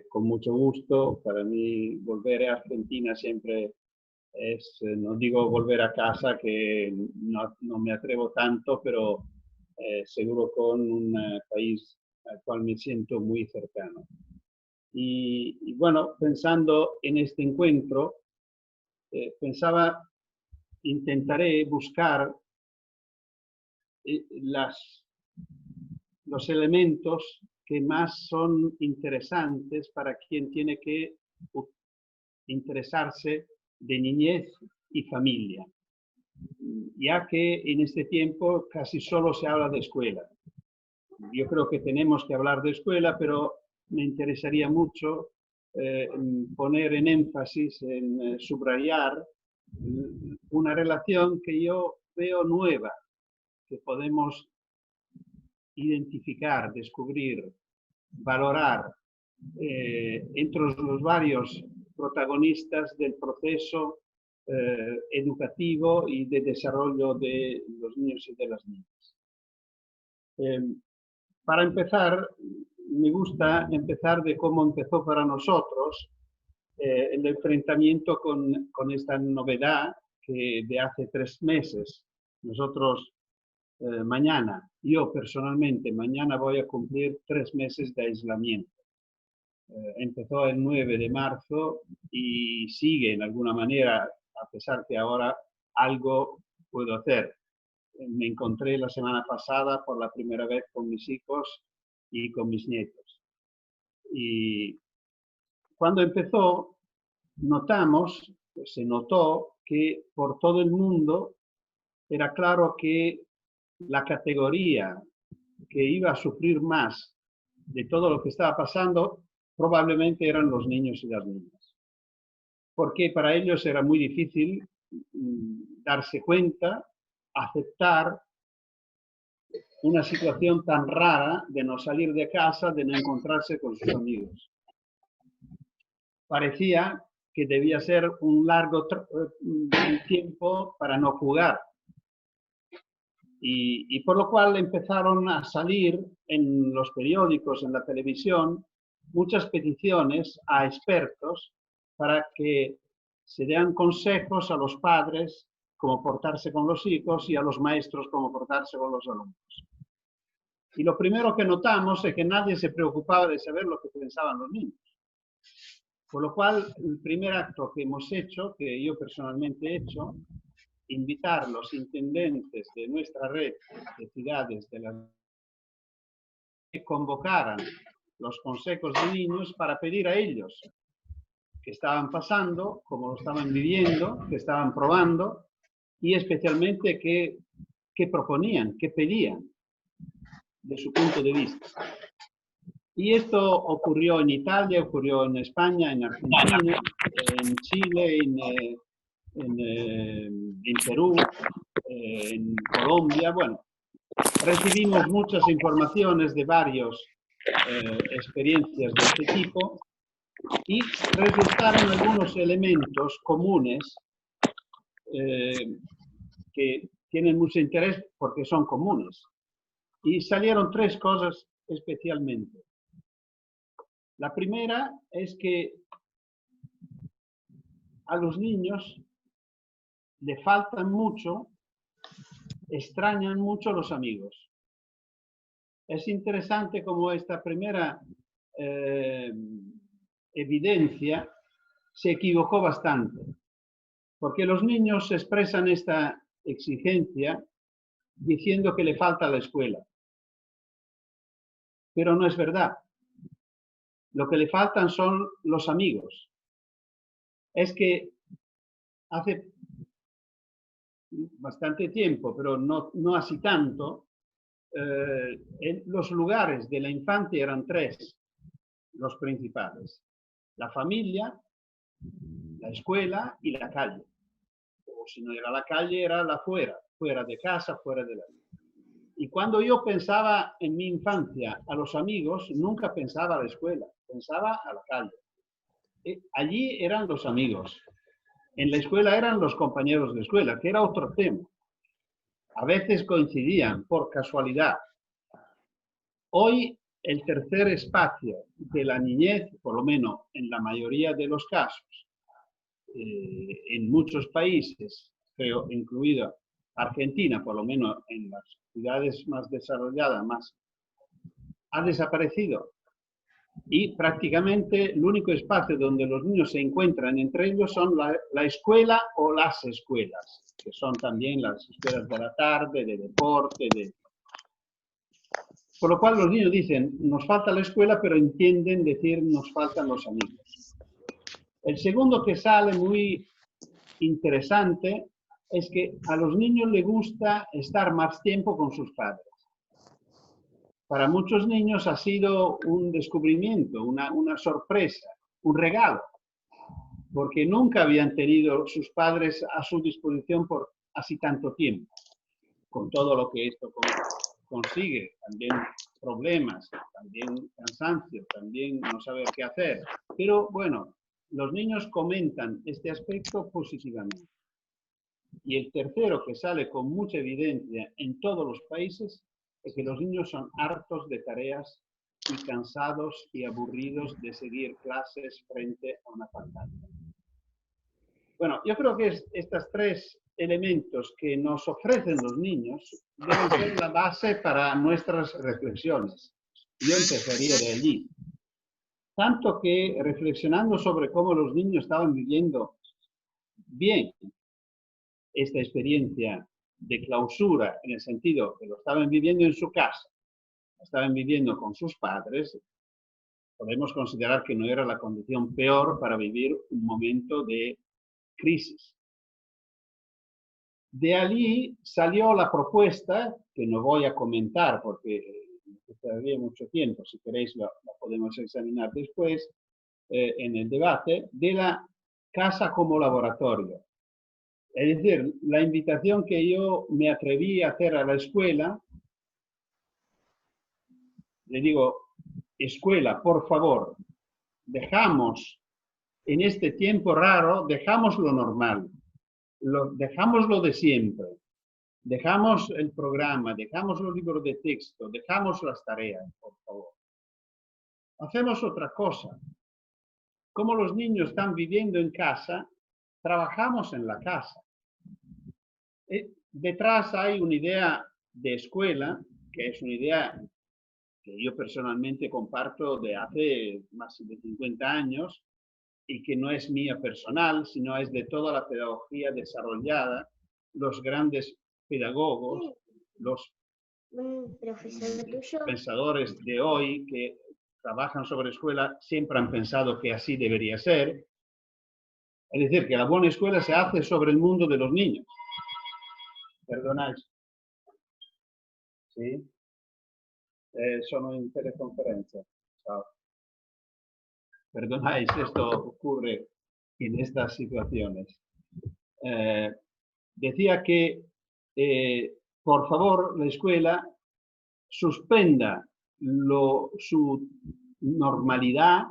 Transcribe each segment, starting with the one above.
Con mucho gusto. Para mí volver a Argentina siempre es, no digo volver a casa, que no me atrevo tanto, pero seguro con un país al cual me siento muy cercano. Y bueno, pensando en este encuentro, pensaba, intentaré buscar los elementos que más son interesantes para quien tiene que interesarse de niñez y familia, ya que en este tiempo casi solo se habla de escuela. Yo creo que tenemos que hablar de escuela, pero me interesaría mucho poner en énfasis, en subrayar una relación que yo veo nueva, que podemos identificar, descubrir, valorar entre los varios protagonistas del proceso educativo y de desarrollo de los niños y de las niñas. Para empezar, me gusta empezar de cómo empezó para nosotros el enfrentamiento con esta novedad que de hace 3 meses. Nosotros mañana, yo personalmente, mañana voy a cumplir 3 meses de aislamiento. Empezó el 9 de marzo y sigue en alguna manera, a pesar que ahora algo puedo hacer. Me encontré la semana pasada por la primera vez con mis hijos y con mis nietos. Y cuando empezó, se notó que por todo el mundo era claro que la categoría que iba a sufrir más de todo lo que estaba pasando probablemente eran los niños y las niñas. Porque para ellos era muy difícil darse cuenta, aceptar una situación tan rara de no salir de casa, de no encontrarse con sus amigos. Parecía que debía ser un largo tiempo para no jugar. Y por lo cual empezaron a salir en los periódicos, en la televisión, muchas peticiones a expertos para que se den consejos a los padres cómo portarse con los hijos y a los maestros cómo portarse con los alumnos. Y lo primero que notamos es que nadie se preocupaba de saber lo que pensaban los niños. Por lo cual, el primer acto que hemos hecho, que yo personalmente he hecho, invitar a los intendentes de nuestra red de ciudades que convocaran los consejos de niños para pedir a ellos qué estaban pasando, cómo lo estaban viviendo, qué estaban probando y especialmente qué proponían, qué pedían de su punto de vista. Y esto ocurrió en Italia, ocurrió en España, en Argentina, en Chile, en Perú, en Colombia. Bueno, recibimos muchas informaciones de varias experiencias de este tipo y resultaron algunos elementos comunes que tienen mucho interés porque son comunes. Y salieron 3 cosas especialmente. La primera es que a los niños le faltan mucho, extrañan mucho los amigos. Es interesante cómo esta primera evidencia se equivocó bastante, porque los niños expresan esta exigencia diciendo que le falta la escuela. Pero no es verdad. Lo que le faltan son los amigos. Es que hace bastante tiempo, pero no así tanto, los lugares de la infancia eran 3, los principales: la familia, la escuela y la calle. O si no era la calle, era la fuera de casa, fuera de la vida. Y cuando yo pensaba en mi infancia a los amigos, nunca pensaba a la escuela, pensaba a la calle. Allí eran los amigos. En la escuela eran los compañeros de escuela, que era otro tema. A veces coincidían por casualidad. Hoy el tercer espacio de la niñez, por lo menos en la mayoría de los casos, en muchos países, creo, incluida Argentina, por lo menos en las ciudades más desarrolladas, ha desaparecido. Y prácticamente el único espacio donde los niños se encuentran entre ellos son la escuela o las escuelas, que son también las escuelas de la tarde, de deporte, Por lo cual los niños dicen, nos falta la escuela, pero entienden decir, nos faltan los amigos. El segundo que sale muy interesante es que a los niños les gusta estar más tiempo con sus padres. Para muchos niños ha sido un descubrimiento, una sorpresa, un regalo, porque nunca habían tenido sus padres a su disposición por así tanto tiempo, con todo lo que esto consigue, también problemas, también cansancio, también no saber qué hacer. Pero bueno, los niños comentan este aspecto positivamente. Y el tercero que sale con mucha evidencia en todos los países es que los niños son hartos de tareas y cansados y aburridos de seguir clases frente a una pantalla. Bueno, yo creo que estos tres elementos que nos ofrecen los niños deben ser la base para nuestras reflexiones. Yo empezaría de allí. Tanto que reflexionando sobre cómo los niños estaban viviendo bien esta experiencia de clausura, en el sentido que lo estaban viviendo en su casa, lo estaban viviendo con sus padres, podemos considerar que no era la condición peor para vivir un momento de crisis. De allí salió la propuesta, que no voy a comentar porque necesitaría mucho tiempo, si queréis la podemos examinar después en el debate, de la casa como laboratorio. Es decir, la invitación que yo me atreví a hacer a la escuela, le digo, escuela, por favor, dejamos en este tiempo raro, dejamos lo normal, dejamos lo de siempre, dejamos el programa, dejamos los libros de texto, dejamos las tareas, por favor. Hacemos otra cosa. Como los niños están viviendo en casa, trabajamos en la casa. Detrás hay una idea de escuela, que es una idea que yo personalmente comparto de hace más de 50 años y que no es mía personal, sino es de toda la pedagogía desarrollada, los grandes pedagogos, los pensadores de hoy que trabajan sobre escuela siempre han pensado que así debería ser. Es decir, que la buena escuela se hace sobre el mundo de los niños. Perdonáis. ¿Sí? Sono in teleconferenza. Ciao. Perdonáis, esto ocurre en estas situaciones. Decía que, por favor, la escuela suspenda su normalidad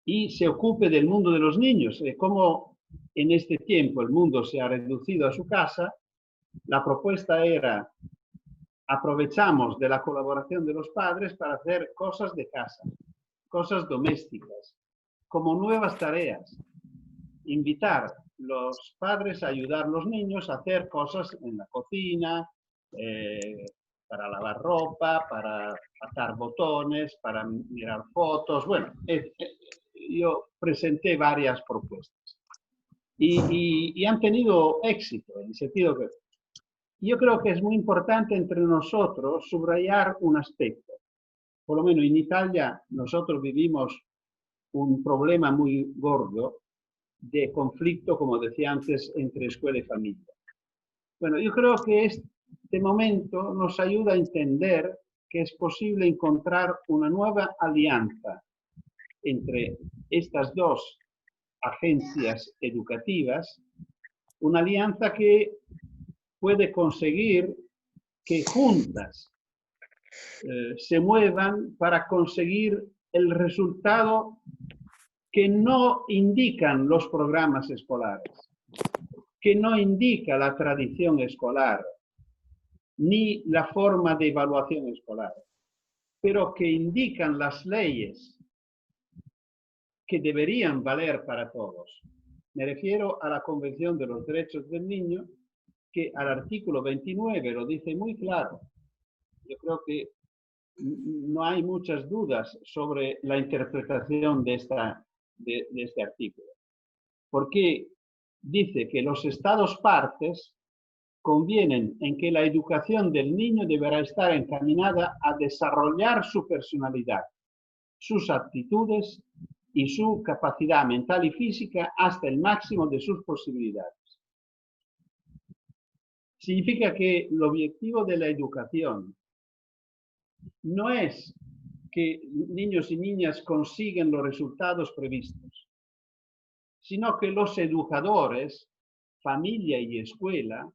y se ocupe del mundo de los niños. Como en este tiempo el mundo se ha reducido a su casa, la propuesta era: aprovechamos de la colaboración de los padres para hacer cosas de casa, cosas domésticas, como nuevas tareas. Invitar los padres a ayudar a los niños a hacer cosas en la cocina, para lavar ropa, para atar botones, para mirar fotos. Bueno, yo presenté varias propuestas y han tenido éxito, en el sentido que yo creo que es muy importante entre nosotros subrayar un aspecto. Por lo menos en Italia nosotros vivimos un problema muy gordo de conflicto, como decía antes, entre escuela y familia. Bueno, yo creo que este momento nos ayuda a entender que es posible encontrar una nueva alianza entre estas dos agencias educativas, una alianza que puede conseguir que juntas se muevan para conseguir el resultado que no indican los programas escolares, que no indica la tradición escolar, ni la forma de evaluación escolar. pero que indican las leyes que deberían valer para todos. Me refiero a la Convención de los Derechos del Niño, que al artículo 29 lo dice muy claro. Yo creo que no hay muchas dudas sobre la interpretación de este artículo, porque dice que los Estados partes convienen en que la educación del niño deberá estar encaminada a desarrollar su personalidad, sus aptitudes y su capacidad mental y física hasta el máximo de sus posibilidades. Significa que el objetivo de la educación no es que niños y niñas consiguen los resultados previstos, sino que los educadores, familia y escuela,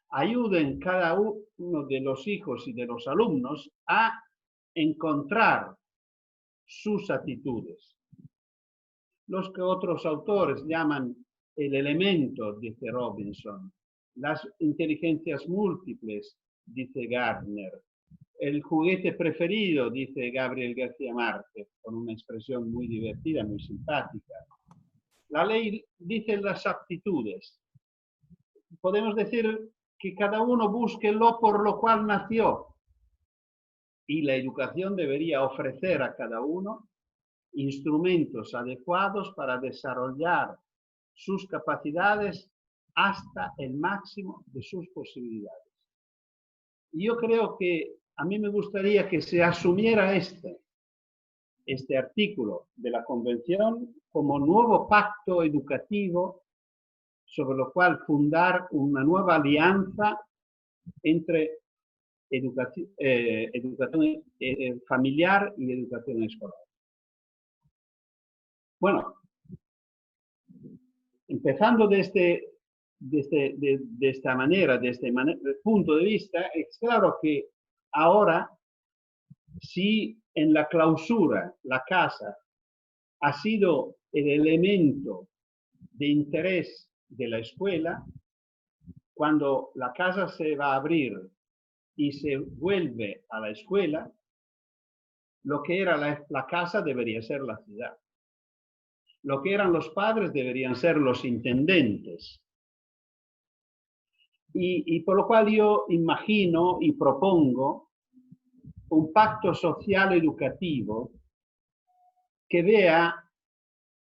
ayuden cada uno de los hijos y de los alumnos a encontrar sus actitudes. Los que otros autores llaman el elemento, dice Robinson, las inteligencias múltiples, dice Gardner, el juguete preferido, dice Gabriel García Márquez, con una expresión muy divertida, muy simpática. La ley dice las aptitudes. Podemos decir que cada uno busque lo por lo cual nació. Y la educación debería ofrecer a cada uno instrumentos adecuados para desarrollar sus capacidades hasta el máximo de sus posibilidades. Y yo creo que a mí me gustaría que se asumiera este artículo de la Convención como nuevo pacto educativo sobre lo cual fundar una nueva alianza entre educación familiar y educación escolar. Bueno, empezando de esta manera, de este punto de vista, es claro que ahora, si en la clausura la casa ha sido el elemento de interés de la escuela, cuando la casa se va a abrir y se vuelve a la escuela, lo que era la casa debería ser la ciudad. Lo que eran los padres deberían ser los intendentes. Y por lo cual yo imagino y propongo un pacto social educativo que vea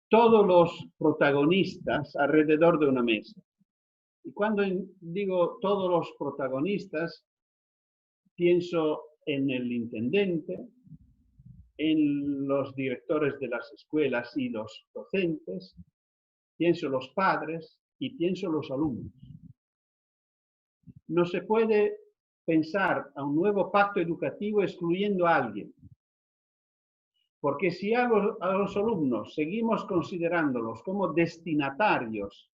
todos los protagonistas alrededor de una mesa. Y cuando digo todos los protagonistas, pienso en el intendente, en los directores de las escuelas y los docentes, pienso en los padres y pienso en los alumnos. No se puede pensar a un nuevo pacto educativo excluyendo a alguien. Porque si a los alumnos seguimos considerándolos como destinatarios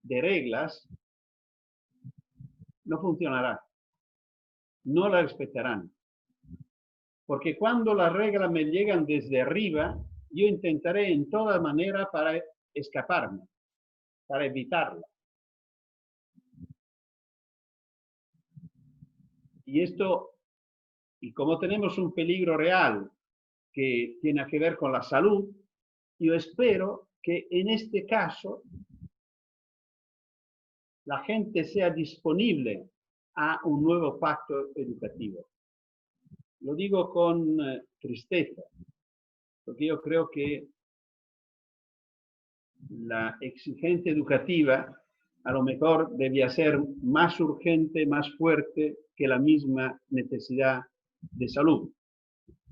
de reglas, no funcionará. No la respetarán. Porque cuando las reglas me llegan desde arriba, yo intentaré en toda manera para escaparme, para evitarla. Y como tenemos un peligro real que tiene que ver con la salud, yo espero que en este caso la gente sea disponible a un nuevo pacto educativo. Lo digo con tristeza, porque yo creo que la exigencia educativa a lo mejor debía ser más urgente, más fuerte que la misma necesidad de salud.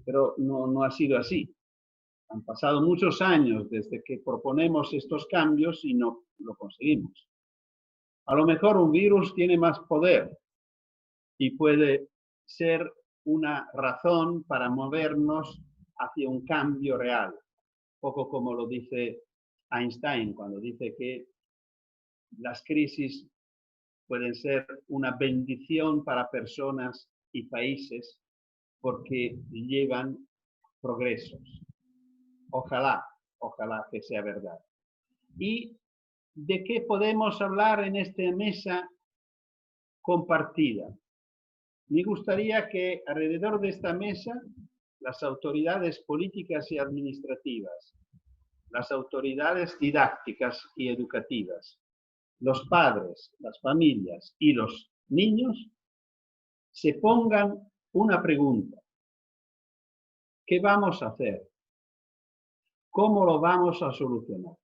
Pero no ha sido así. Han pasado muchos años desde que proponemos estos cambios y no lo conseguimos. A lo mejor un virus tiene más poder y puede ser una razón para movernos hacia un cambio real, poco como lo dice Einstein cuando dice que las crisis pueden ser una bendición para personas y países porque llevan progresos. Ojalá que sea verdad. ¿Y de qué podemos hablar en esta mesa compartida? me gustaría que alrededor de esta mesa las autoridades políticas y administrativas, las autoridades didácticas y educativas, los padres, las familias y los niños se pongan una pregunta. ¿Qué vamos a hacer? ¿Cómo lo vamos a solucionar?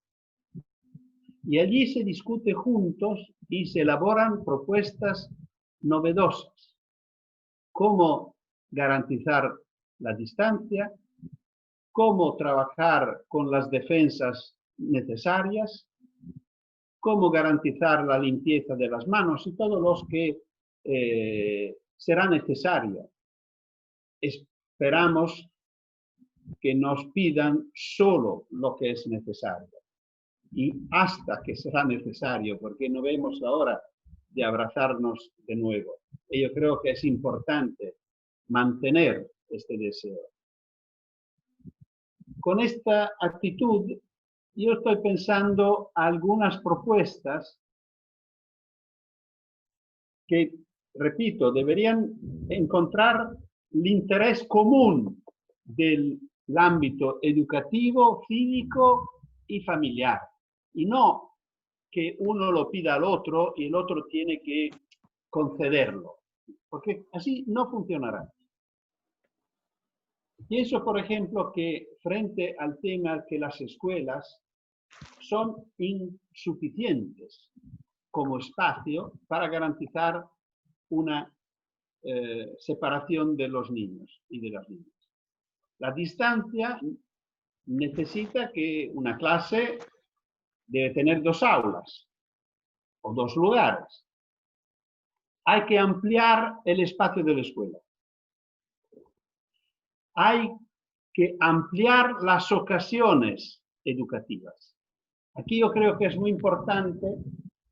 Y allí se discute juntos y se elaboran propuestas novedosas. ¿Cómo garantizar la distancia? ¿Cómo trabajar con las defensas necesarias? ¿Cómo garantizar la limpieza de las manos? Y todos los que será necesario. Esperamos que nos pidan solo lo que es necesario. Y hasta que será necesario, porque no vemos la hora de abrazarnos de nuevo. Y yo creo que es importante mantener este deseo. Con esta actitud, yo estoy pensando algunas propuestas que, repito, deberían encontrar el interés común del ámbito educativo, cívico y familiar. Y no que uno lo pida al otro y el otro tiene que concederlo, porque así no funcionará. Pienso, por ejemplo, que frente al tema que las escuelas son insuficientes como espacio para garantizar una separación de los niños y de las niñas. La distancia necesita que una clase debe tener 2 aulas o 2 lugares. Hay que ampliar el espacio de la escuela. Hay que ampliar las ocasiones educativas. Aquí yo creo que es muy importante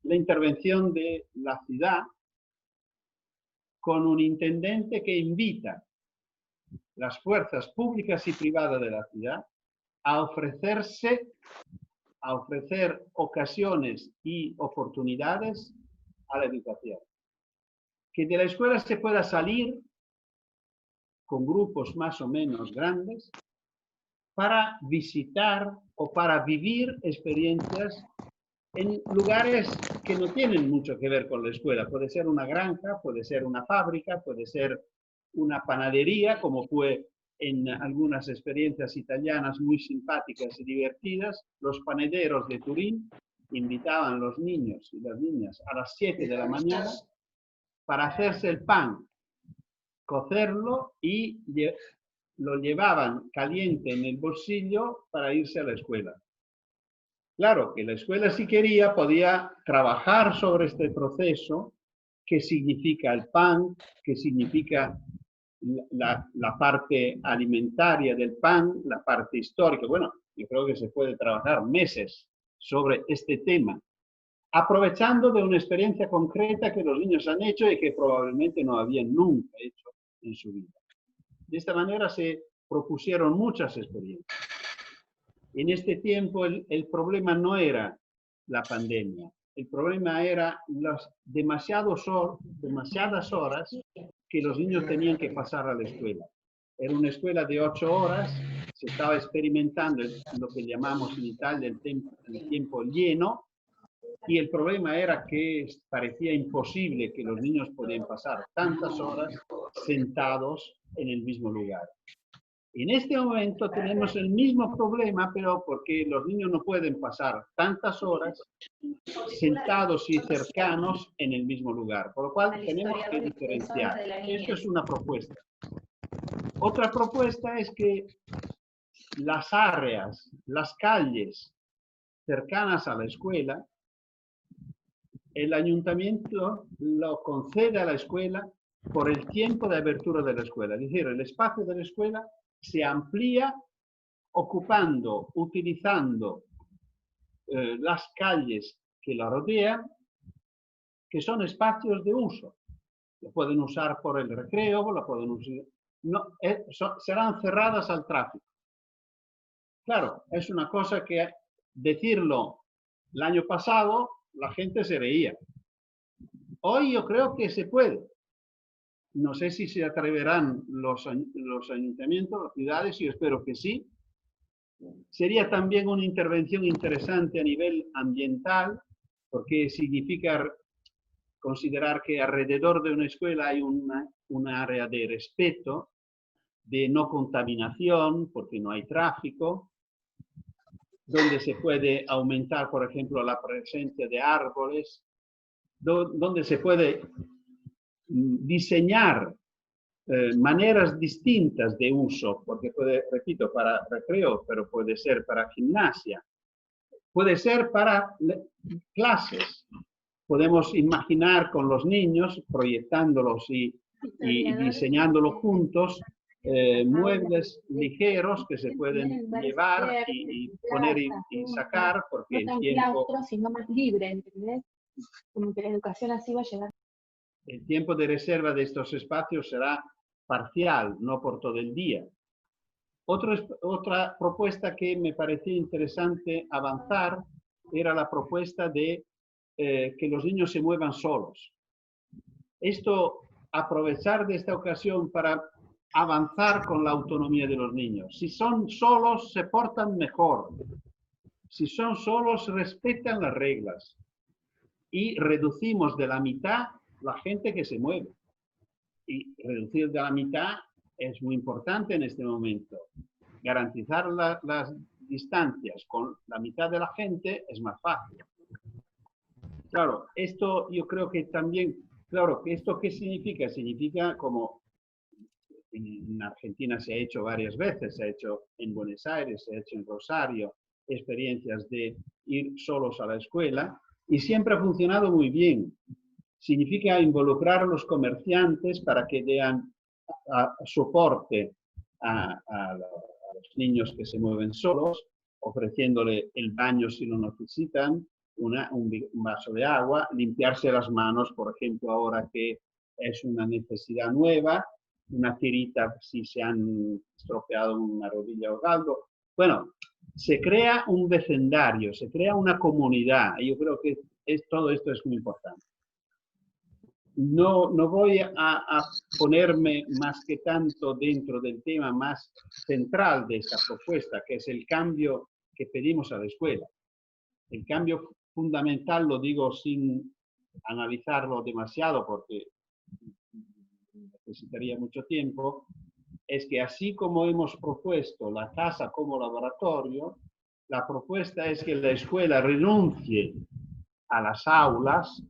la intervención de la ciudad con un intendente que invita las fuerzas públicas y privadas de la ciudad a ofrecer ocasiones y oportunidades a la educación. Que de la escuela se pueda salir con grupos más o menos grandes para visitar o para vivir experiencias en lugares que no tienen mucho que ver con la escuela. Puede ser una granja, puede ser una fábrica, puede ser una panadería, como fue en algunas experiencias italianas muy simpáticas y divertidas. Los panaderos de Turín invitaban a los niños y las niñas a las 7 de la mañana para hacerse el pan, cocerlo y lo llevaban caliente en el bolsillo para irse a la escuela. Claro que la escuela, si quería, podía trabajar sobre este proceso, qué significa el pan, qué significa la parte alimentaria del pan, la parte histórica. Bueno, yo creo que se puede trabajar meses sobre este tema, aprovechando de una experiencia concreta que los niños han hecho y que probablemente no habían nunca hecho en su vida. De esta manera se propusieron muchas experiencias. En este tiempo el problema no era la pandemia, el problema era las demasiadas horas que los niños tenían que pasar a la escuela. Era una escuela de 8 horas, se estaba experimentando lo que llamamos en Italia el tiempo lleno, y el problema era que parecía imposible que los niños podían pasar tantas horas sentados en el mismo lugar. En este momento tenemos el mismo problema, pero porque los niños no pueden pasar tantas horas sentados y cercanos en el mismo lugar, por lo cual tenemos que diferenciar. Esto es una propuesta. Otra propuesta es que las áreas, las calles cercanas a la escuela, el ayuntamiento lo concede a la escuela por el tiempo de apertura de la escuela. Es decir, el espacio de la escuela se amplía ocupando, utilizando las calles que la rodean, que son espacios de uso. Lo pueden usar por el recreo, lo pueden usar... No, serán cerradas al tráfico. Claro, es una cosa que decirlo el año pasado la gente se reía. Hoy yo creo que se puede. no sé si se atreverán los ayuntamientos, las ciudades, yo espero que sí. Sería también una intervención interesante a nivel ambiental, porque significa considerar que alrededor de una escuela hay un área de respeto, de no contaminación, porque no hay tráfico, donde se puede aumentar, por ejemplo, la presencia de árboles, donde se puede diseñar maneras distintas de uso, porque puede, repito, para recreo, pero puede ser para gimnasia, puede ser para clases. Podemos imaginar con los niños, proyectándolos y diseñándolos juntos, muebles ligeros que se pueden llevar y poner y sacar, porque no tan el tiempo... claustro, sino más libre, ¿entendés? Como que la educación así va a llegar. El tiempo de reserva de estos espacios será parcial, no por todo el día. Otra propuesta que me parecía interesante avanzar era la propuesta de que los niños se muevan solos. Esto, aprovechar de esta ocasión para avanzar con la autonomía de los niños. Si son solos, se portan mejor. Si son solos, respetan las reglas. Y reducimos de la mitad la gente que se mueve. Y reducir de la mitad es muy importante en este momento. Garantizar las distancias con la mitad de la gente es más fácil. Claro, esto yo creo que también, claro, ¿esto qué significa? Significa, como en Argentina se ha hecho varias veces, se ha hecho en Buenos Aires, se ha hecho en Rosario, experiencias de ir solos a la escuela, y siempre ha funcionado muy bien. Significa involucrar a los comerciantes para que den soporte a los niños que se mueven solos, ofreciéndole el baño si lo necesitan, un vaso de agua, limpiarse las manos, por ejemplo, ahora que es una necesidad nueva, una tirita si se han estropeado una rodilla o algo. Bueno, se crea un vecindario, se crea una comunidad, y yo creo que todo esto es muy importante. No voy a ponerme más que tanto dentro del tema más central de esta propuesta, que es el cambio que pedimos a la escuela. El cambio fundamental, lo digo sin analizarlo demasiado porque necesitaría mucho tiempo, es que así como hemos propuesto la casa como laboratorio, la propuesta es que la escuela renuncie a las aulas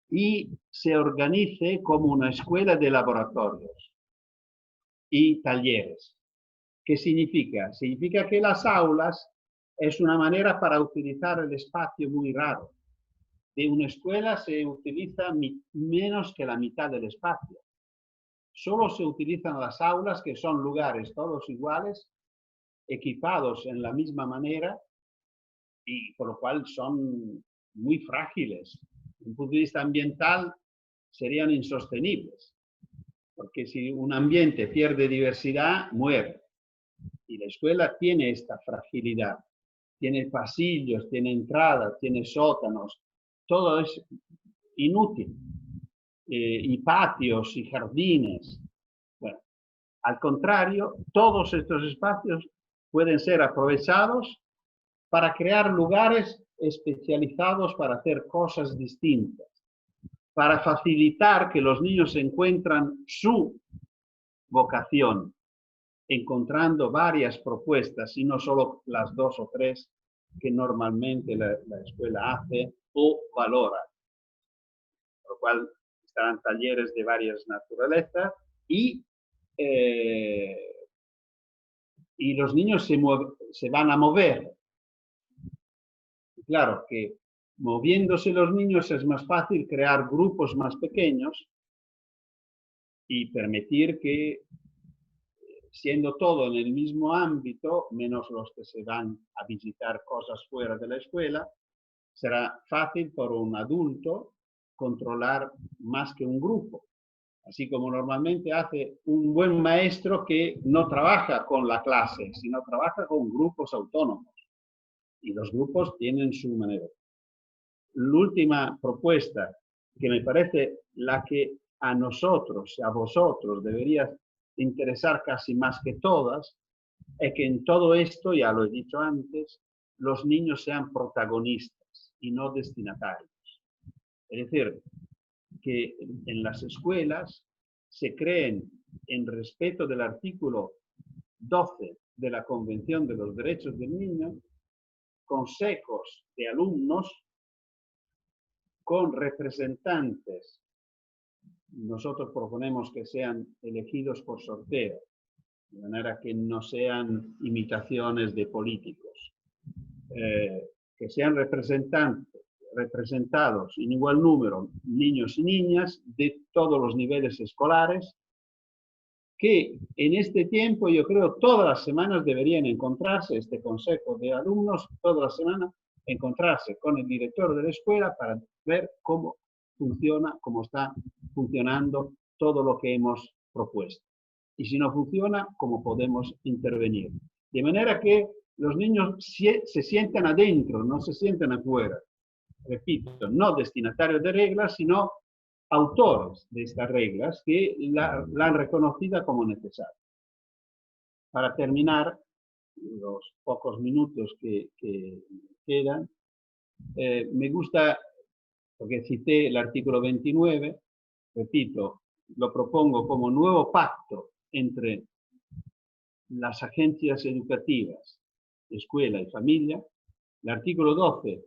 y se organice como una escuela de laboratorios y talleres. ¿Qué significa? Significa que las aulas es una manera para utilizar el espacio muy raro. De una escuela se utiliza menos que la mitad del espacio. Solo se utilizan las aulas, que son lugares todos iguales, equipados en la misma manera, y por lo cual son muy frágiles. Desde un punto de vista ambiental, serían insostenibles, porque si un ambiente pierde diversidad, muere. Y la escuela tiene esta fragilidad. Tiene pasillos, tiene entradas, tiene sótanos, todo es inútil. Y patios y jardines. Bueno, al contrario, todos estos espacios pueden ser aprovechados para crear lugares especializados para hacer cosas distintas, para facilitar que los niños encuentran su vocación, encontrando varias propuestas y no solo las 2 o 3 que normalmente la escuela hace o valora. Por lo cual estarán talleres de varias naturalezas y los niños se van a mover. Claro que moviéndose los niños es más fácil crear grupos más pequeños y permitir que, siendo todo en el mismo ámbito, menos los que se van a visitar cosas fuera de la escuela, será fácil por un adulto controlar más que un grupo. Así como normalmente hace un buen maestro que no trabaja con la clase, sino trabaja con grupos autónomos. Y los grupos tienen su manera. La última propuesta, que me parece la que a nosotros, a vosotros, debería interesar casi más que todas, es que en todo esto, ya lo he dicho antes, los niños sean protagonistas y no destinatarios. Es decir, que en las escuelas se creen, en respeto del artículo 12 de la Convención de los Derechos del Niño, consejos de alumnos con representantes. Nosotros proponemos que sean elegidos por sorteo, de manera que no sean imitaciones de políticos. Que sean representados en igual número niños y niñas de todos los niveles escolares, que en este tiempo yo creo todas las semanas deberían encontrarse, este consejo de alumnos, todas las semanas encontrarse con el director de la escuela para ver cómo funciona, cómo está funcionando todo lo que hemos propuesto. Y si no funciona, cómo podemos intervenir. De manera que los niños se sientan adentro, no se sientan afuera. Repito, no destinatarios de reglas, sino autores de estas reglas que la han reconocida como necesaria. Para terminar, los pocos minutos que quedan, me gusta, porque cité el artículo 29, repito, lo propongo como nuevo pacto entre las agencias educativas, escuela y familia, el artículo 12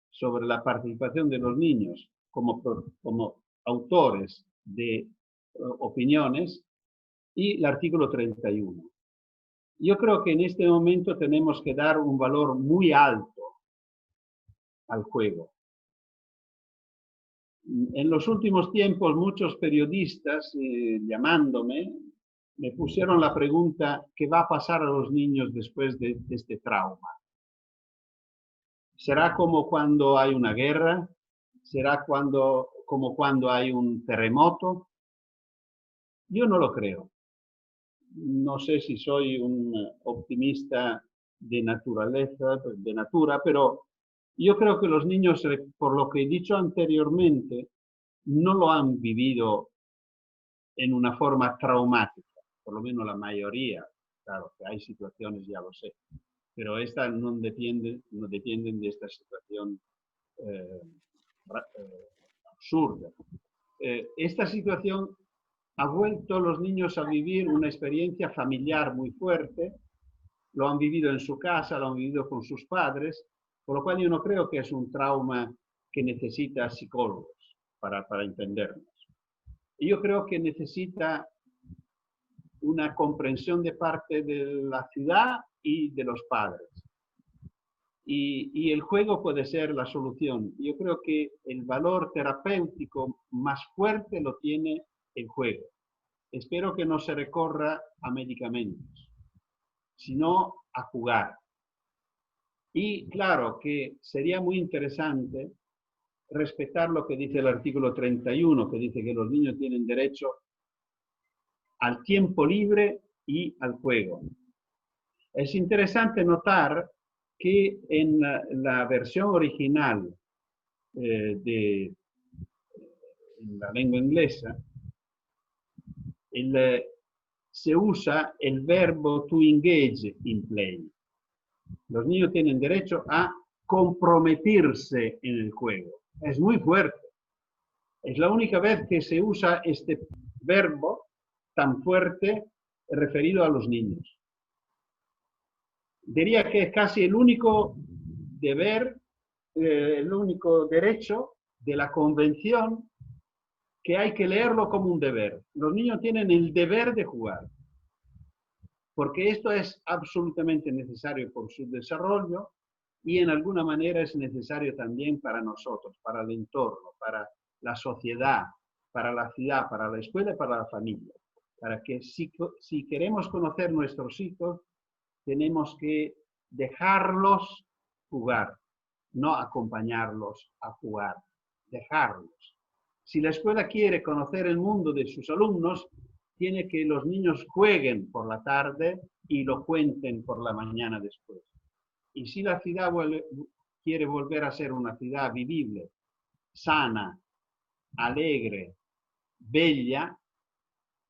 sobre la participación de los niños como autores de opiniones y el artículo 31. Yo creo que en este momento tenemos que dar un valor muy alto al juego. En los últimos tiempos muchos periodistas, llamándome, me pusieron la pregunta: ¿qué va a pasar a los niños después de este trauma? ¿Será como cuando hay una guerra? ¿Será como cuando hay un terremoto? Yo no lo creo. No sé si soy un optimista de naturaleza, de natura, pero yo creo que los niños, por lo que he dicho anteriormente, no lo han vivido en una forma traumática, por lo menos la mayoría. Claro que hay situaciones, ya lo sé, pero estas no dependen de esta situación absurda. Esta situación ha vuelto a los niños a vivir una experiencia familiar muy fuerte, lo han vivido en su casa, lo han vivido con sus padres, por lo cual yo no creo que es un trauma que necesita psicólogos para entendernos. Y yo creo que necesita una comprensión de parte de la ciudad y de los padres. Y el juego puede ser la solución. Yo creo que el valor terapéutico más fuerte lo tiene el juego. Espero que no se recorra a medicamentos, sino a jugar. Y claro que sería muy interesante respetar lo que dice el artículo 31, que dice que los niños tienen derecho al tiempo libre y al juego. Es interesante notar que en la versión original de la lengua inglesa, se usa el verbo to engage in play. Los niños tienen derecho a comprometerse en el juego. Es muy fuerte. Es la única vez que se usa este verbo tan fuerte referido a los niños. Diría que es casi el único deber, el único derecho de la Convención que hay que leerlo como un deber. Los niños tienen el deber de jugar, porque esto es absolutamente necesario por su desarrollo y en alguna manera es necesario también para nosotros, para el entorno, para la sociedad, para la ciudad, para la escuela y para la familia. Para que si queremos conocer nuestros hijos, tenemos que dejarlos jugar, no acompañarlos a jugar, dejarlos. Si la escuela quiere conocer el mundo de sus alumnos, tiene que los niños jueguen por la tarde y lo cuenten por la mañana después. Y si la ciudad quiere volver a ser una ciudad vivible, sana, alegre, bella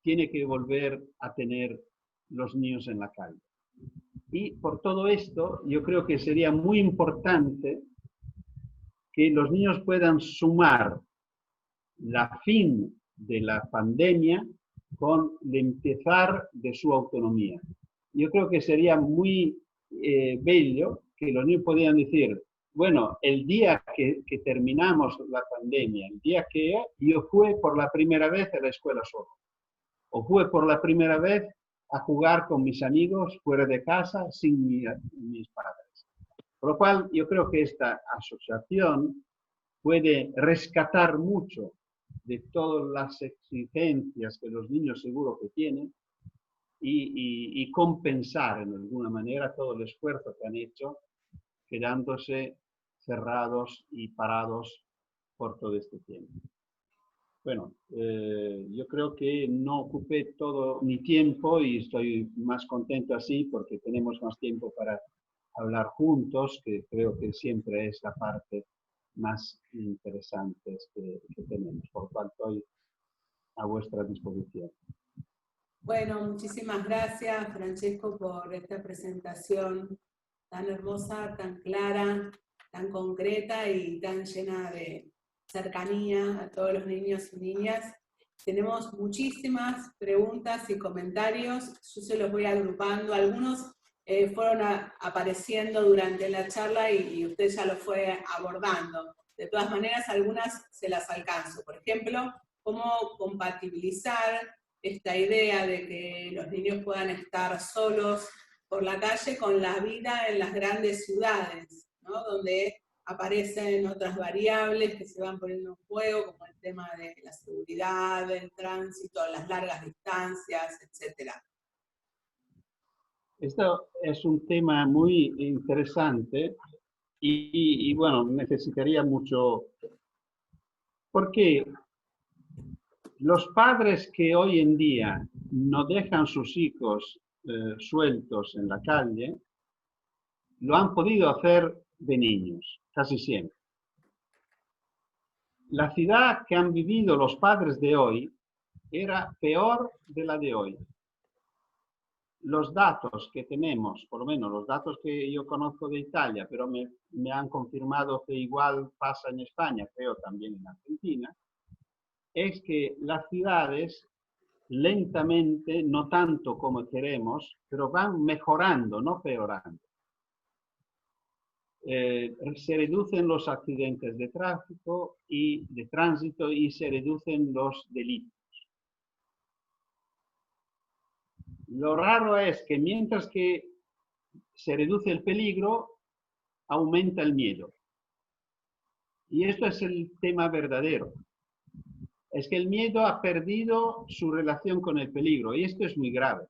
tiene que volver a tener los niños en la calle. Y por todo esto, yo creo que sería muy importante que los niños puedan sumar la fin de la pandemia con el empezar de su autonomía. Yo creo que sería muy bello que los niños podían decir, bueno, el día que terminamos la pandemia, el día que yo fui por la primera vez a la escuela solo, o fui por la primera vez a jugar con mis amigos fuera de casa sin mis padres. Por lo cual, yo creo que esta asociación puede rescatar mucho de todas las exigencias que los niños seguro que tienen y compensar en alguna manera todo el esfuerzo que han hecho quedándose cerrados y parados por todo este tiempo. Bueno, yo creo que no ocupé todo mi tiempo y estoy más contento así porque tenemos más tiempo para hablar juntos, que creo que siempre es la parte más interesante que tenemos. Por lo cual estoy a vuestra disposición. Bueno, muchísimas gracias, Francesco, por esta presentación tan hermosa, tan clara, tan concreta y tan llena de cercanía a todos los niños y niñas. Tenemos muchísimas preguntas y comentarios, yo se los voy agrupando. Algunos fueron apareciendo durante la charla y usted ya lo fue abordando. De todas maneras, algunas se las alcanzo. Por ejemplo, cómo compatibilizar esta idea de que los niños puedan estar solos por la calle con la vida en las grandes ciudades, ¿no? Donde aparecen otras variables que se van poniendo en juego, como el tema de la seguridad, el tránsito, las largas distancias, etc. Esto es un tema muy interesante y bueno, necesitaría mucho, porque los padres que hoy en día no dejan sus hijos sueltos en la calle, lo han podido hacer de niños, casi siempre. La ciudad que han vivido los padres de hoy era peor de la de hoy. Los datos que tenemos, por lo menos los datos que yo conozco de Italia, pero me han confirmado que igual pasa en España, creo también en Argentina, es que las ciudades lentamente, no tanto como queremos, pero van mejorando, no peorando. Se reducen los accidentes de tráfico y de tránsito y se reducen los delitos. Lo raro es que mientras que se reduce el peligro, aumenta el miedo. Y esto es el tema verdadero. Es que el miedo ha perdido su relación con el peligro y esto es muy grave.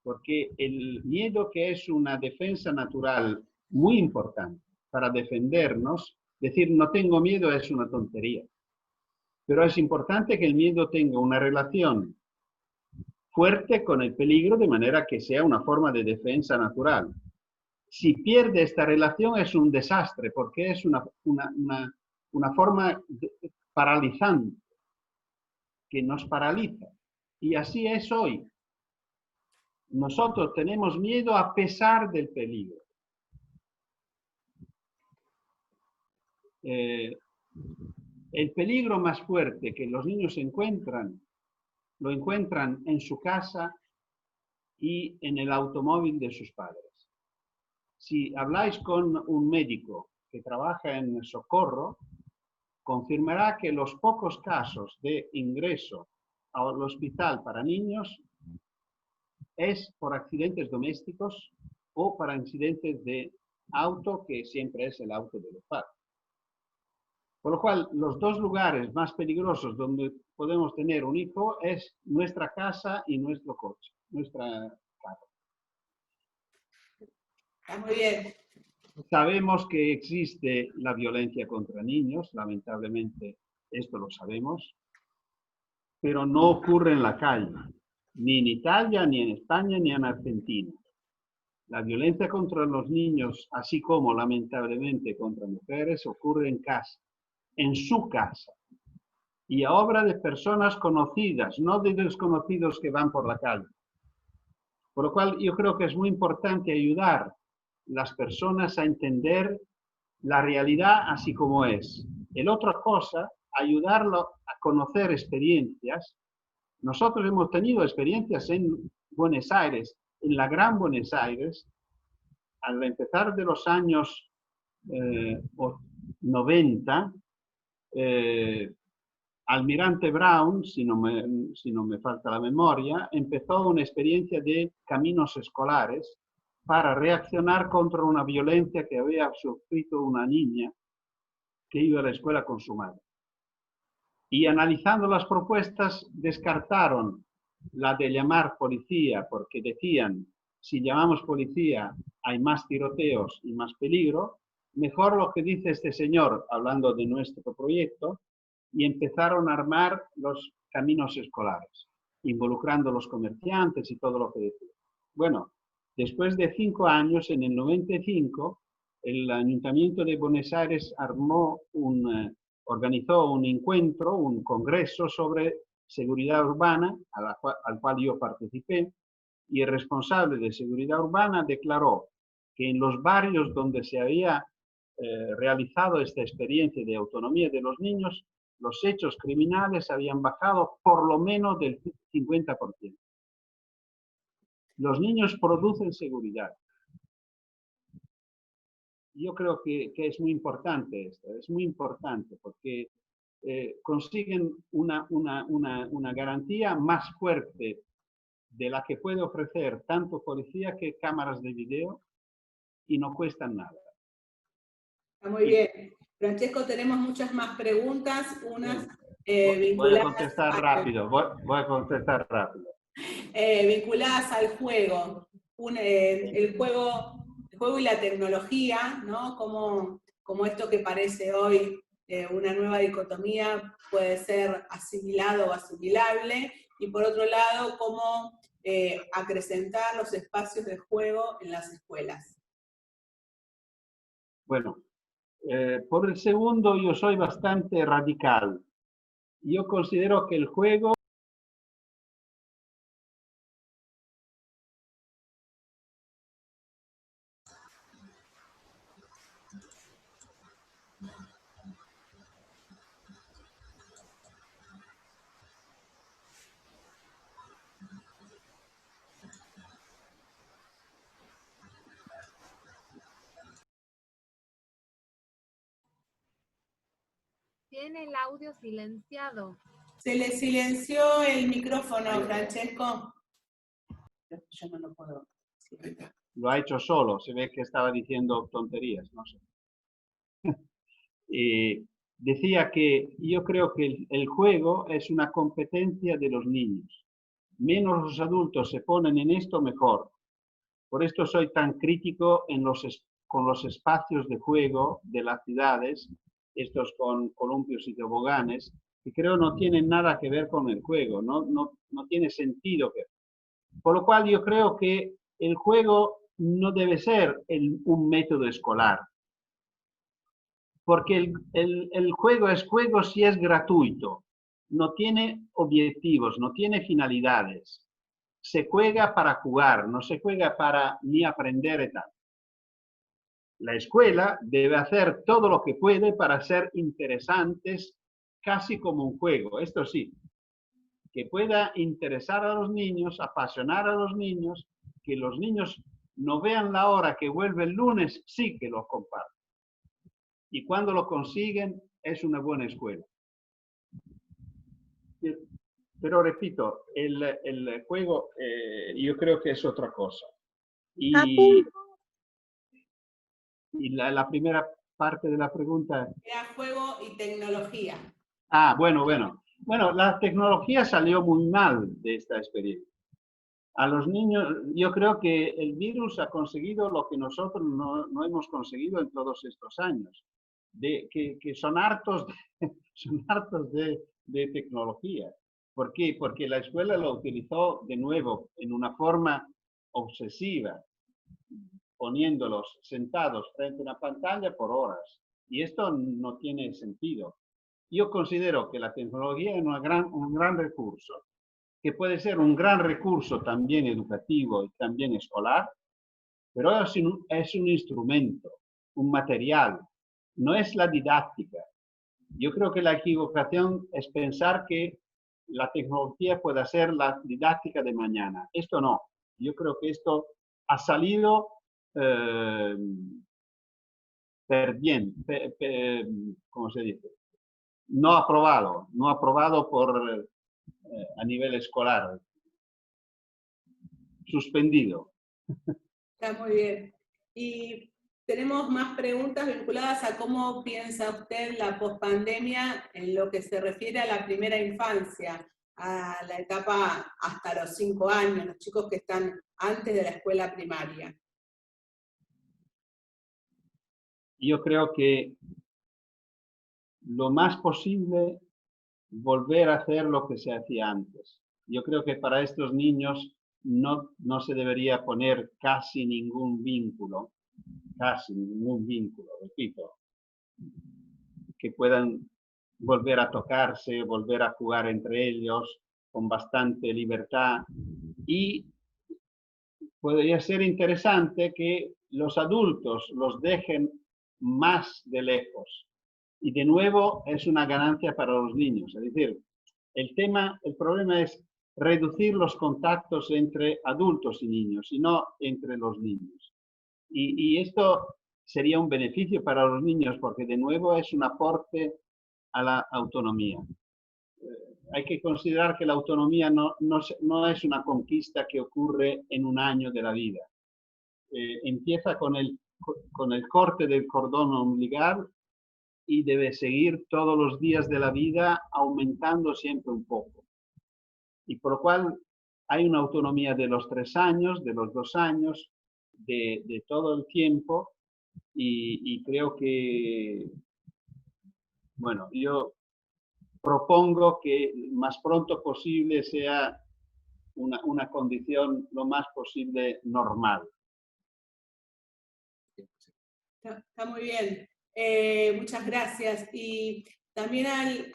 Porque el miedo, que es una defensa natural muy importante para defendernos, decir no tengo miedo es una tontería. Pero es importante que el miedo tenga una relación fuerte con el peligro de manera que sea una forma de defensa natural. Si pierde esta relación es un desastre porque es una forma paralizante que nos paraliza. Y así es hoy. Nosotros tenemos miedo a pesar del peligro. El peligro más fuerte que los niños encuentran, lo encuentran en su casa y en el automóvil de sus padres. Si habláis con un médico que trabaja en Socorro, confirmará que los pocos casos de ingreso al hospital para niños es por accidentes domésticos o para incidentes de auto, que siempre es el auto de los padres. Por lo cual, los dos lugares más peligrosos donde podemos tener un hijo es nuestra casa y nuestro coche, nuestra casa. Está muy bien. Sabemos que existe la violencia contra niños, lamentablemente esto lo sabemos, pero no ocurre en la calle, ni en Italia, ni en España, ni en Argentina. La violencia contra los niños, así como lamentablemente contra mujeres, ocurre en casa, en su casa. y a obra de personas conocidas, no de desconocidos que van por la calle. Por lo cual yo creo que es muy importante ayudar a las personas a entender la realidad así como es. Y la otra cosa, ayudarlo a conocer experiencias. Nosotros hemos tenido experiencias en Buenos Aires, en la Gran Buenos Aires, al empezar de los años 90, Almirante Brown, si no me falta la memoria, empezó una experiencia de caminos escolares para reaccionar contra una violencia que había sufrido una niña que iba a la escuela con su madre. Y analizando las propuestas, descartaron la de llamar policía, porque decían, si llamamos policía hay más tiroteos y más peligro. Mejor lo que dice este señor, hablando de nuestro proyecto, y empezaron a armar los caminos escolares, involucrando a los comerciantes y todo lo que decía. Bueno, después de 5 años, en el 95, el Ayuntamiento de Buenos Aires organizó un encuentro, un congreso sobre seguridad urbana, al cual yo participé, y el responsable de seguridad urbana declaró que en los barrios donde se había realizado esta experiencia de autonomía de los niños, los hechos criminales habían bajado por lo menos del 50%. Los niños producen seguridad. Yo creo que es muy importante esto, es muy importante porque consiguen una garantía más fuerte de la que puede ofrecer tanto policía que cámaras de video y no cuestan nada. Está muy bien. Francesco, tenemos muchas más preguntas, unas vinculadas... Voy a contestar rápido. Vinculadas al juego. El juego y la tecnología, ¿no? Como esto que parece hoy una nueva dicotomía puede ser asimilado o asimilable, y por otro lado, cómo acrecentar los espacios de juego en las escuelas. Bueno, por el segundo yo soy bastante radical. Yo considero que el juego Tiene el audio silenciado. Se le silenció el micrófono, Francesco. Yo no lo puedo. Lo ha hecho solo, se ve que estaba diciendo tonterías, no sé. Decía que yo creo que el juego es una competencia de los niños. Menos los adultos se ponen en esto, mejor. Por esto soy tan crítico con los espacios de juego de las ciudades, estos con columpios y toboganes, que creo no tienen nada que ver con el juego, no tiene sentido. Por lo cual yo creo que el juego no debe ser un método escolar, porque el juego es juego si es gratuito, no tiene objetivos, no tiene finalidades. Se juega para jugar, no se juega para ni aprender y tal. La escuela debe hacer todo lo que puede para ser interesantes, casi como un juego. Esto sí, que pueda interesar a los niños, apasionar a los niños, que los niños no vean la hora que vuelve el lunes, sí que lo comparten. Y cuando lo consiguen, es una buena escuela. Pero repito, el juego yo creo que es otra cosa. Y la primera parte de la pregunta... Era juego y tecnología. Ah, bueno. Bueno, la tecnología salió muy mal de esta experiencia. A los niños, yo creo que el virus ha conseguido lo que nosotros no hemos conseguido en todos estos años. Que son hartos de tecnología. ¿Por qué? Porque la escuela lo utilizó de nuevo en una forma obsesiva, poniéndolos sentados frente a una pantalla por horas. Y esto no tiene sentido. Yo considero que la tecnología es un gran recurso, que puede ser un gran recurso también educativo y también escolar, pero es un instrumento, un material, no es la didáctica. Yo creo que la equivocación es pensar que la tecnología pueda ser la didáctica de mañana. Esto no. Yo creo que esto ha salido ¿cómo se dice? No aprobado por, a nivel escolar, suspendido. Está muy bien. Y tenemos más preguntas vinculadas a cómo piensa usted la pospandemia en lo que se refiere a la primera infancia, a la etapa hasta los 5 años, los chicos que están antes de la escuela primaria. Yo creo que lo más posible volver a hacer lo que se hacía antes. Yo creo que para estos niños no se debería poner casi ningún vínculo, repito, que puedan volver a tocarse, volver a jugar entre ellos con bastante libertad. Y podría ser interesante que los adultos los dejen más de lejos. Y de nuevo es una ganancia para los niños. Es decir, el problema es reducir los contactos entre adultos y niños, y no entre los niños. Y esto sería un beneficio para los niños porque de nuevo es un aporte a la autonomía. Hay que considerar que la autonomía no es una conquista que ocurre en un año de la vida. Empieza con el corte del cordón umbilical y debe seguir todos los días de la vida aumentando siempre un poco. Y por lo cual hay una autonomía de los 3 años, de los 2 años, de todo el tiempo, y creo que, bueno, yo propongo que más pronto posible sea una condición lo más posible normal. Está muy bien. Muchas gracias. Y también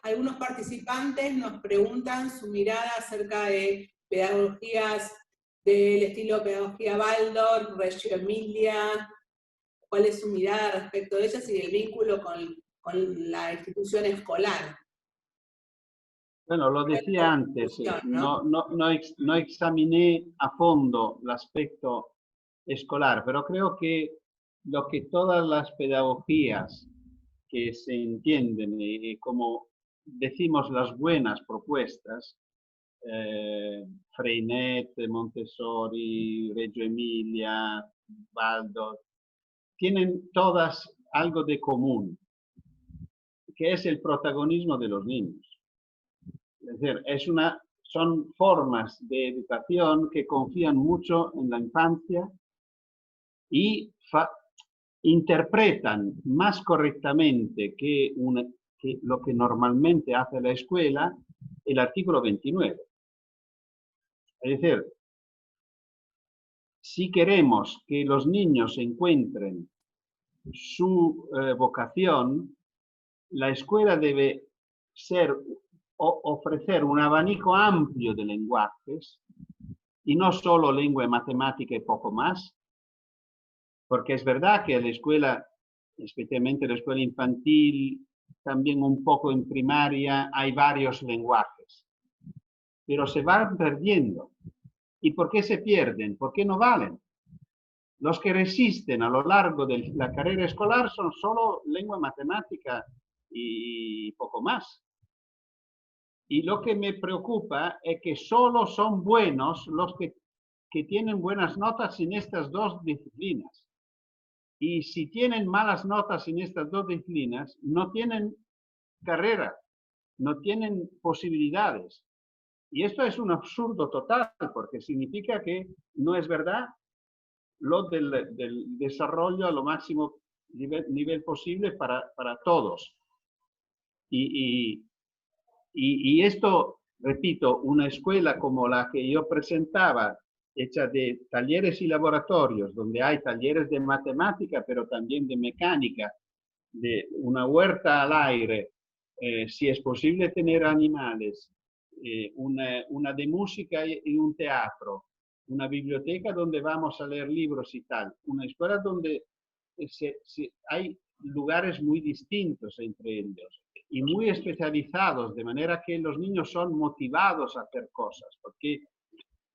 algunos participantes nos preguntan su mirada acerca de pedagogías del estilo pedagogía Waldorf, Reggio Emilia, cuál es su mirada respecto de ellas y el vínculo con la institución escolar. Bueno, lo decía antes, no examiné a fondo el aspecto escolar, pero creo que lo que todas las pedagogías que se entienden, como decimos las buenas propuestas, Freinet, Montessori, Reggio Emilia, Waldorf, tienen todas algo de común, que es el protagonismo de los niños. Es decir, son formas de educación que confían mucho en la infancia y interpretan más correctamente que lo que normalmente hace la escuela el artículo 29. Es decir, si queremos que los niños encuentren su vocación, la escuela debe ofrecer un abanico amplio de lenguajes y no solo lengua y matemática y poco más, porque es verdad que la escuela, especialmente la escuela infantil, también un poco en primaria, hay varios lenguajes, pero se van perdiendo. ¿Y por qué se pierden? ¿Por qué no valen? Los que resisten a lo largo de la carrera escolar son solo lengua, matemática y poco más. Y lo que me preocupa es que solo son buenos los que tienen buenas notas en estas dos disciplinas. Y si tienen malas notas en estas dos disciplinas, no tienen carrera, no tienen posibilidades. Y esto es un absurdo total, porque significa que no es verdad lo del desarrollo a lo máximo nivel posible para todos. Y esto, repito, una escuela como la que yo presentaba, hecha de talleres y laboratorios, donde hay talleres de matemática, pero también de mecánica, de una huerta al aire, si es posible tener animales, una de música y un teatro, una biblioteca donde vamos a leer libros y tal, una escuela donde hay lugares muy distintos entre ellos y muy especializados, de manera que los niños son motivados a hacer cosas, porque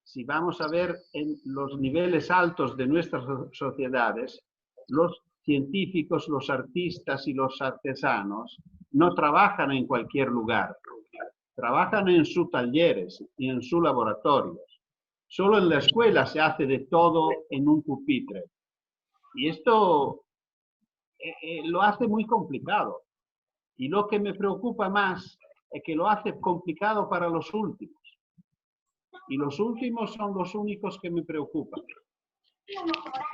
si vamos a ver en los niveles altos de nuestras sociedades, los científicos, los artistas y los artesanos no trabajan en cualquier lugar, trabajan en sus talleres y en sus laboratorios. Solo en la escuela se hace de todo en un pupitre. Y esto lo hace muy complicado. Y lo que me preocupa más es que lo hace complicado para los últimos. Y los últimos son los únicos que me preocupan.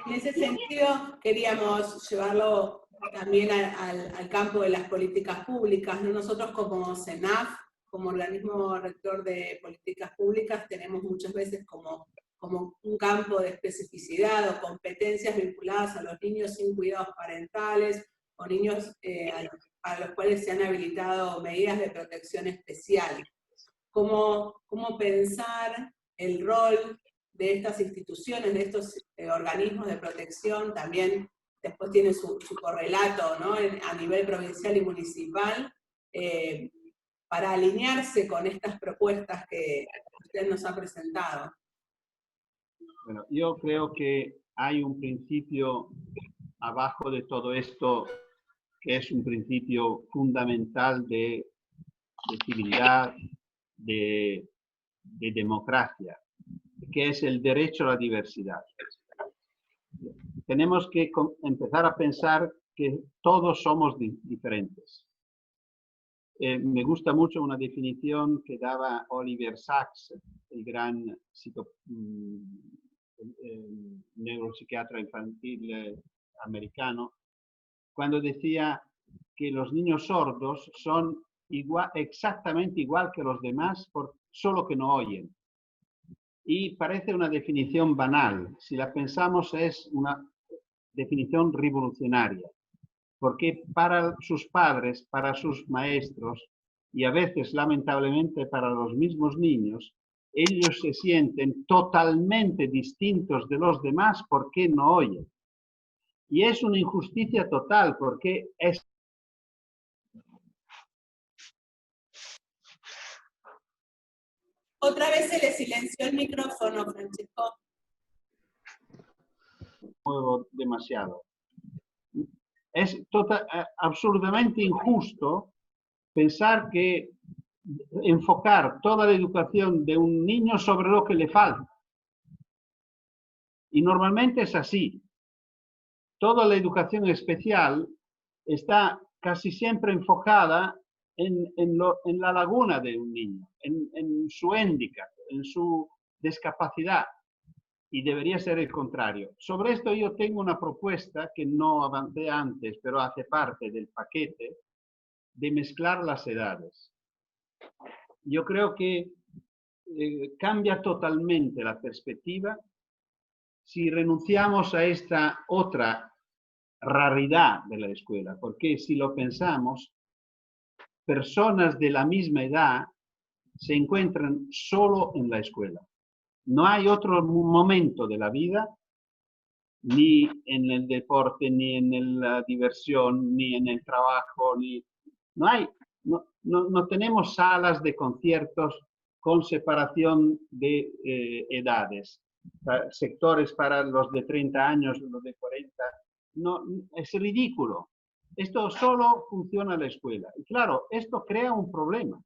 En ese sentido, queríamos llevarlo también al campo de las políticas públicas, ¿no? Nosotros como CENAF, como organismo rector de políticas públicas, tenemos muchas veces como un campo de especificidad o competencias vinculadas a los niños sin cuidados parentales o niños a los cuales se han habilitado medidas de protección especial. ¿Cómo pensar el rol de estas instituciones, de estos organismos de protección? También después tiene su correlato, ¿no? A nivel provincial y municipal, para alinearse con estas propuestas que usted nos ha presentado. Bueno, yo creo que hay un principio abajo de todo esto que es un principio fundamental de civilidad, de democracia, que es el derecho a la diversidad. Tenemos que empezar a pensar que todos somos diferentes. Me gusta mucho una definición que daba Oliver Sacks, el gran neuropsiquiatra infantil americano, cuando decía que los niños sordos son exactamente igual que los demás, solo que no oyen. Y parece una definición banal. Si la pensamos, es una definición revolucionaria. Porque para sus padres, para sus maestros, y a veces, lamentablemente, para los mismos niños, ellos se sienten totalmente distintos de los demás porque no oyen. Y es una injusticia total, porque es... Otra vez se le silenció el micrófono, Francisco. Muevo demasiado. Es absolutamente injusto pensar que enfocar toda la educación de un niño sobre lo que le falta. Y normalmente es así. Toda la educación especial está casi siempre enfocada en la laguna de un niño, en su hándicap, en su discapacidad. Y debería ser el contrario. Sobre esto yo tengo una propuesta que no avancé antes, pero hace parte del paquete, de mezclar las edades. Yo creo que cambia totalmente la perspectiva si renunciamos a esta otra raridad de la escuela, porque si lo pensamos, personas de la misma edad se encuentran solo en la escuela. No hay otro momento de la vida, ni en el deporte, ni en la diversión, ni en el trabajo, no tenemos salas de conciertos con separación de edades, sectores para los de 30 años, los de 40. No, es ridículo. Esto solo funciona en la escuela. Y claro, esto crea un problema.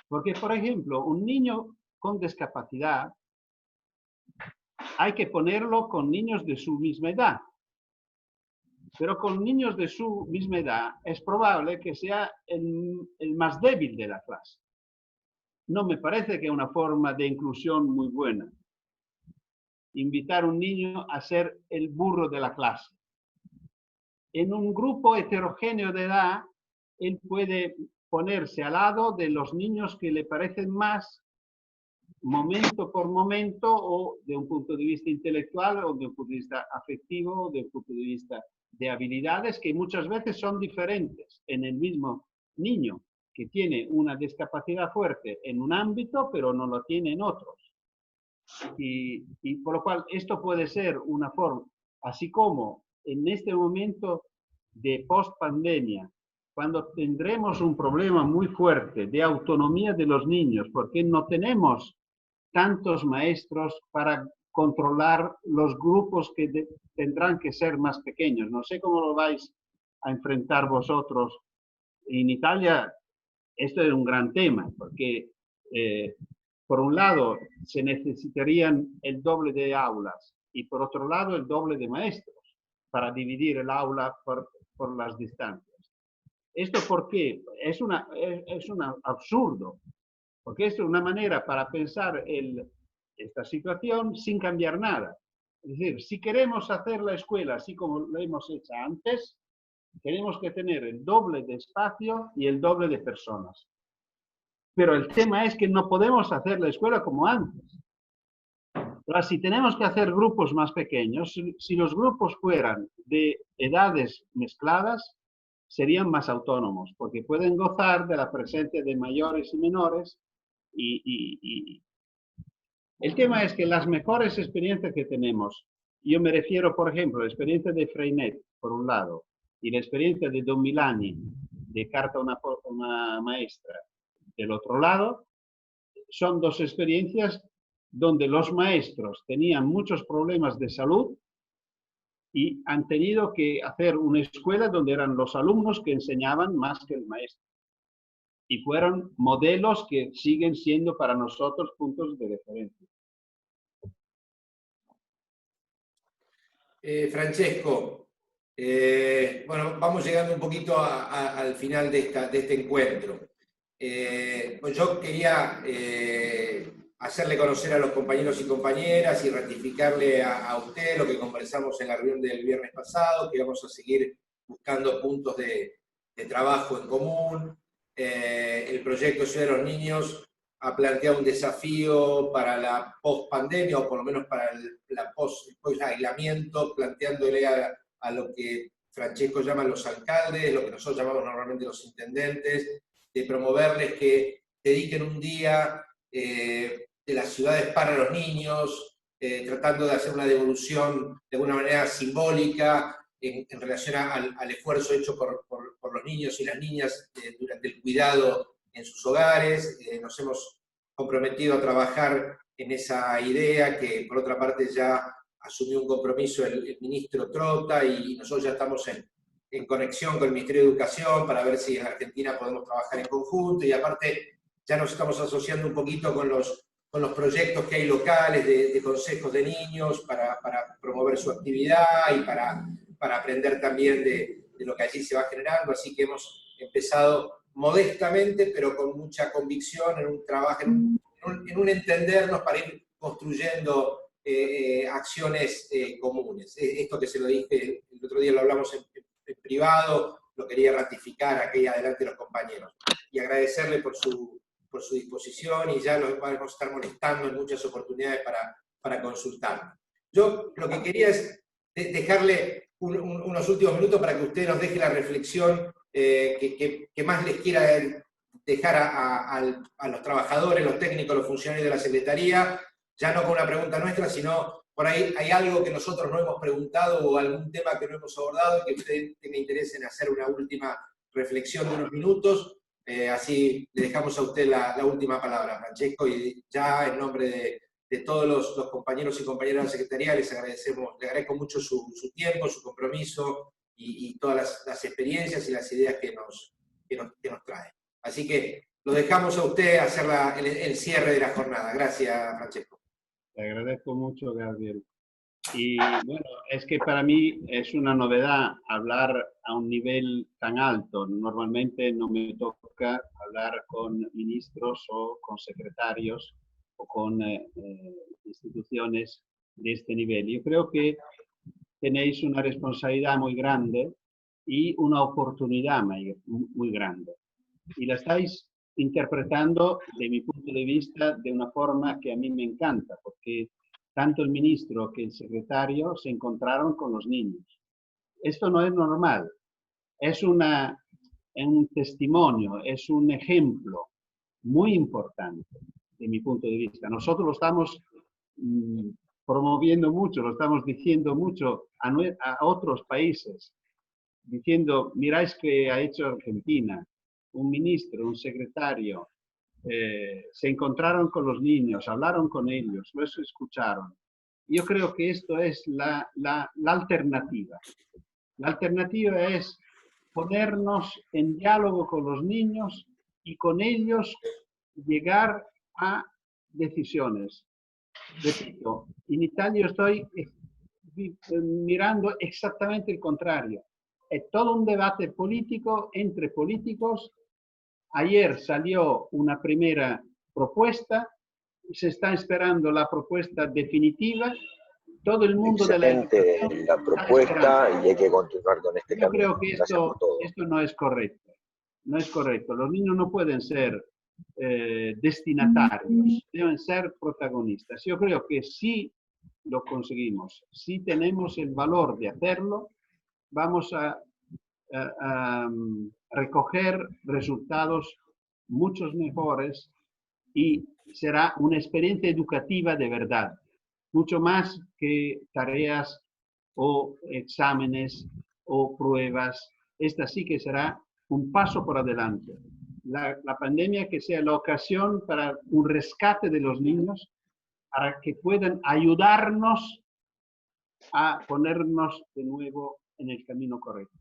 Porque, por ejemplo, un niño con discapacidad hay que ponerlo con niños de su misma edad. Pero con niños de su misma edad es probable que sea el más débil de la clase. No me parece que es una forma de inclusión muy buena. Invitar a un niño a ser el burro de la clase. En un grupo heterogéneo de edad, él puede ponerse al lado de los niños que le parecen más momento por momento, o de un punto de vista intelectual, o de un punto de vista afectivo, o de un punto de vista de habilidades que muchas veces son diferentes en el mismo niño. que tiene una discapacidad fuerte en un ámbito, pero no lo tiene en otros. Y por lo cual esto puede ser una forma, así como en este momento de post-pandemia, cuando tendremos un problema muy fuerte de autonomía de los niños, porque no tenemos tantos maestros para controlar los grupos que tendrán que ser más pequeños. No sé cómo lo vais a enfrentar vosotros. En Italia esto es un gran tema, porque por un lado se necesitarían el doble de aulas y por otro lado el doble de maestros para dividir el aula por las distancias. ¿Esto por qué? Es un absurdo, porque es una manera para pensar esta situación sin cambiar nada. Es decir, si queremos hacer la escuela así como lo hemos hecho antes, tenemos que tener el doble de espacio y el doble de personas. Pero el tema es que no podemos hacer la escuela como antes. Ahora, si tenemos que hacer grupos más pequeños, si los grupos fueran de edades mezcladas, serían más autónomos, porque pueden gozar de la presencia de mayores y menores. El tema es que las mejores experiencias que tenemos, yo me refiero, por ejemplo, a la experiencia de Freinet, por un lado, y la experiencia de Don Milani, de Carta a una maestra, del otro lado, son dos experiencias donde los maestros tenían muchos problemas de salud y han tenido que hacer una escuela donde eran los alumnos que enseñaban más que el maestro. Y fueron modelos que siguen siendo para nosotros puntos de referencia. Francesco, bueno, vamos llegando un poquito al final de este encuentro. Pues yo quería hacerle conocer a los compañeros y compañeras y ratificarle a usted lo que conversamos en la reunión del viernes pasado, que vamos a seguir buscando puntos de trabajo en común. El proyecto Ciudad de los Niños ha planteado un desafío para la post-pandemia, o por lo menos para el post-aislamiento, planteándole a lo que Francesco llama los alcaldes, lo que nosotros llamamos normalmente los intendentes, de promoverles que dediquen un día de las ciudades para los niños, tratando de hacer una devolución de alguna manera simbólica en relación al esfuerzo hecho por los niños y las niñas durante el cuidado en sus hogares. Nos hemos comprometido a trabajar en esa idea que por otra parte ya asumió un compromiso el ministro Trota, y nosotros ya estamos en conexión con el Ministerio de Educación para ver si en Argentina podemos trabajar en conjunto, y aparte ya nos estamos asociando un poquito con los proyectos que hay locales de consejos de niños para promover su actividad y para aprender también de lo que allí se va generando. Así que hemos empezado modestamente, pero con mucha convicción, en un trabajo, en un entendernos para ir construyendo acciones comunes. Esto que se lo dije el otro día, lo hablamos en privado, lo quería ratificar aquí adelante los compañeros. Y agradecerle por su disposición, y ya los vamos a estar molestando en muchas oportunidades para consultar. Yo lo que quería es dejarle unos últimos minutos para que usted nos deje la reflexión que más les quiera dejar a los trabajadores, los técnicos, los funcionarios de la Secretaría, ya no con una pregunta nuestra, sino por ahí hay algo que nosotros no hemos preguntado o algún tema que no hemos abordado y que usted tenga interés en hacer una última reflexión de unos minutos. Así le dejamos a usted la última palabra, Francesco, y ya en nombre de todos los compañeros y compañeras de la Secretaría le agradezco mucho su tiempo, su compromiso y todas las experiencias y las ideas que nos trae. Así que lo dejamos a usted hacer el cierre de la jornada. Gracias, Francesco. Te agradezco mucho, Gabriel. Y bueno, es que para mí es una novedad hablar a un nivel tan alto. Normalmente no me toca hablar con ministros o con secretarios o con instituciones de este nivel. Yo creo que tenéis una responsabilidad muy grande y una oportunidad muy grande. Y la estáis interpretando, de mi punto de vista, de una forma que a mí me encanta, porque tanto el ministro que el secretario se encontraron con los niños. Esto no es normal. Es una un testimonio, es un ejemplo muy importante de mi punto de vista. Nosotros lo estamos promoviendo mucho, lo estamos diciendo mucho a otros países, diciendo, miráis qué ha hecho Argentina, un ministro, un secretario, se encontraron con los niños, hablaron con ellos, los escucharon. Yo creo que esto es la alternativa. La alternativa es ponernos en diálogo con los niños y con ellos llegar a decisiones. Repito, en Italia estoy mirando exactamente el contrario. Es todo un debate político entre políticos. Ayer salió una primera propuesta, se está esperando la propuesta definitiva. Todo el mundo de la educación la propuesta y hay que continuar con este camino. Yo creo que esto no es correcto. No es correcto. Los niños no pueden ser destinatarios, deben ser protagonistas. Yo creo que si lo conseguimos, si tenemos el valor de hacerlo, vamos a recoger resultados muchos mejores y será una experiencia educativa de verdad, mucho más que tareas o exámenes o pruebas. Esta sí que será un paso por adelante. La pandemia que sea la ocasión para un rescate de los niños, para que puedan ayudarnos a ponernos de nuevo en el camino correcto.